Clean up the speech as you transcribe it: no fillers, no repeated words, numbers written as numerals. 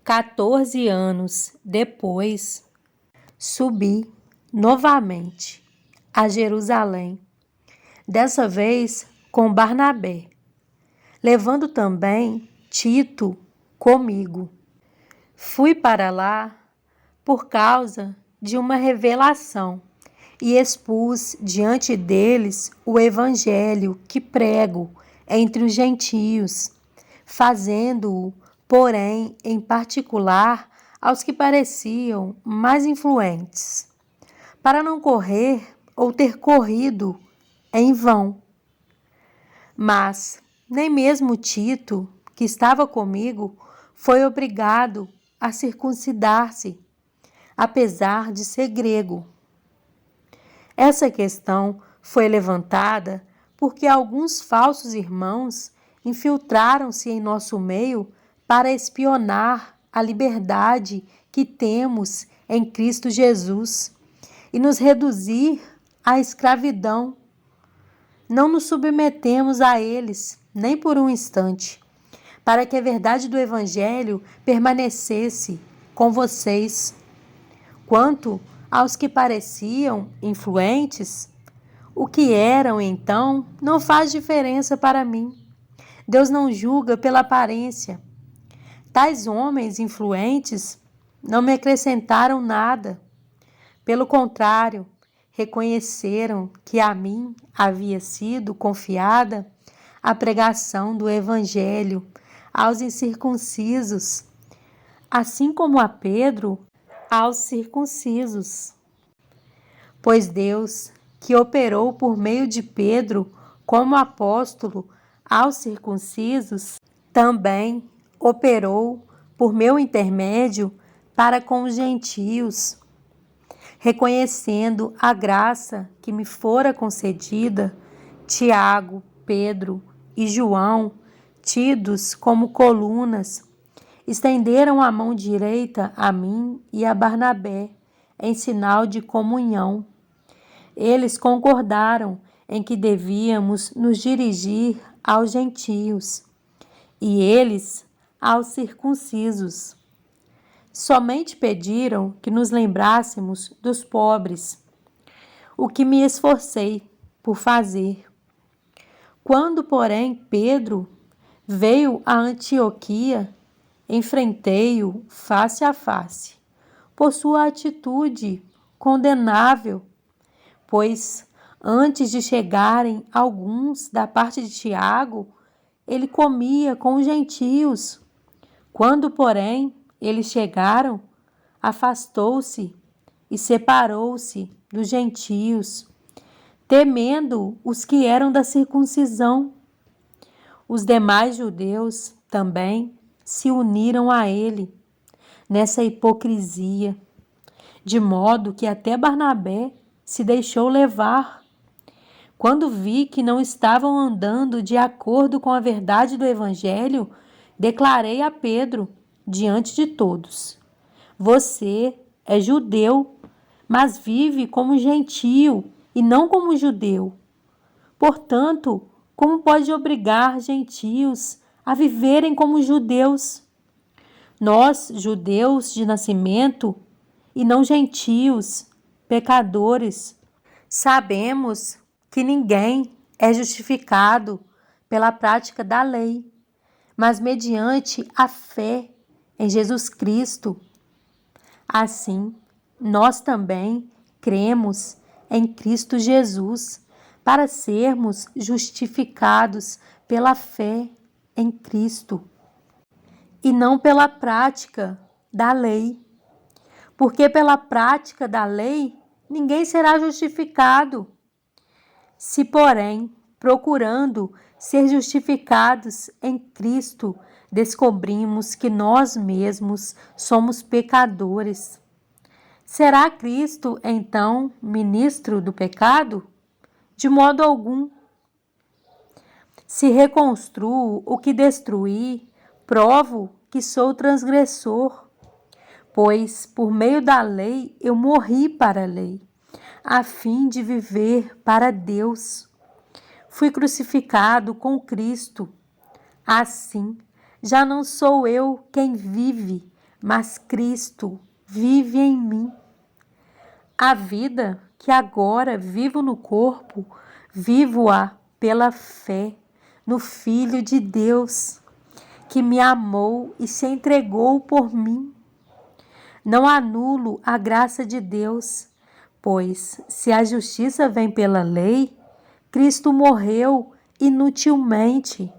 14 anos depois, subi novamente a Jerusalém, dessa vez com Barnabé, levando também Tito comigo. Fui para lá por causa de uma revelação e expus diante deles o evangelho que prego entre os gentios, fazendo-o, porém, em particular, aos que pareciam mais influentes, para não correr ou ter corrido em vão. Mas nem mesmo Tito, que estava comigo, foi obrigado a circuncidar-se, apesar de ser grego. Essa questão foi levantada porque alguns falsos irmãos infiltraram-se em nosso meio para espionar a liberdade que temos em Cristo Jesus e nos reduzir à escravidão. Não nos submetemos a eles, nem por um instante, para que a verdade do Evangelho permanecesse com vocês. Quanto aos que pareciam influentes, o que eram então não faz diferença para mim. Deus não julga pela aparência. Tais homens influentes não me acrescentaram nada. Pelo contrário, reconheceram que a mim havia sido confiada a pregação do Evangelho aos incircuncisos, assim como a Pedro aos circuncisos. Pois Deus, que operou por meio de Pedro como apóstolo aos circuncisos, também operou por meu intermédio para com os gentios, reconhecendo a graça que me fora concedida. Tiago, Pedro e João, tidos como colunas, estenderam a mão direita a mim e a Barnabé, em sinal de comunhão. Eles concordaram em que devíamos nos dirigir aos gentios, e eles aos circuncisos. Somente pediram que nos lembrássemos dos pobres, o que me esforcei por fazer. Quando, porém, Pedro veio a Antioquia, enfrentei-o face a face, por sua atitude condenável, pois antes de chegarem alguns da parte de Tiago, ele comia com os gentios. Quando, porém, eles chegaram, afastou-se e separou-se dos gentios, temendo os que eram da circuncisão. Os demais judeus também se uniram a ele nessa hipocrisia, de modo que até Barnabé se deixou levar. Quando vi que não estavam andando de acordo com a verdade do Evangelho, declarei a Pedro diante de todos: você é judeu, mas vive como gentio e não como judeu. Portanto, como pode obrigar gentios a viverem como judeus? Nós, judeus de nascimento, e não gentios, pecadores, sabemos que ninguém é justificado pela prática da lei, mas mediante a fé em Jesus Cristo. Assim, nós também cremos em Cristo Jesus para sermos justificados pela fé em Cristo e não pela prática da lei. Porque pela prática da lei ninguém será justificado. Se, porém, procurando ser justificados em Cristo, descobrimos que nós mesmos somos pecadores, será Cristo, então, ministro do pecado? De modo algum. Se reconstruo o que destruí, provo que sou transgressor, pois por meio da lei eu morri para a lei, a fim de viver para Deus. Fui crucificado com Cristo. Assim, já não sou eu quem vive, mas Cristo vive em mim. A vida que agora vivo no corpo, vivo-a pela fé no Filho de Deus, que me amou e se entregou por mim. Não anulo a graça de Deus, pois se a justiça vem pela lei, Cristo morreu inutilmente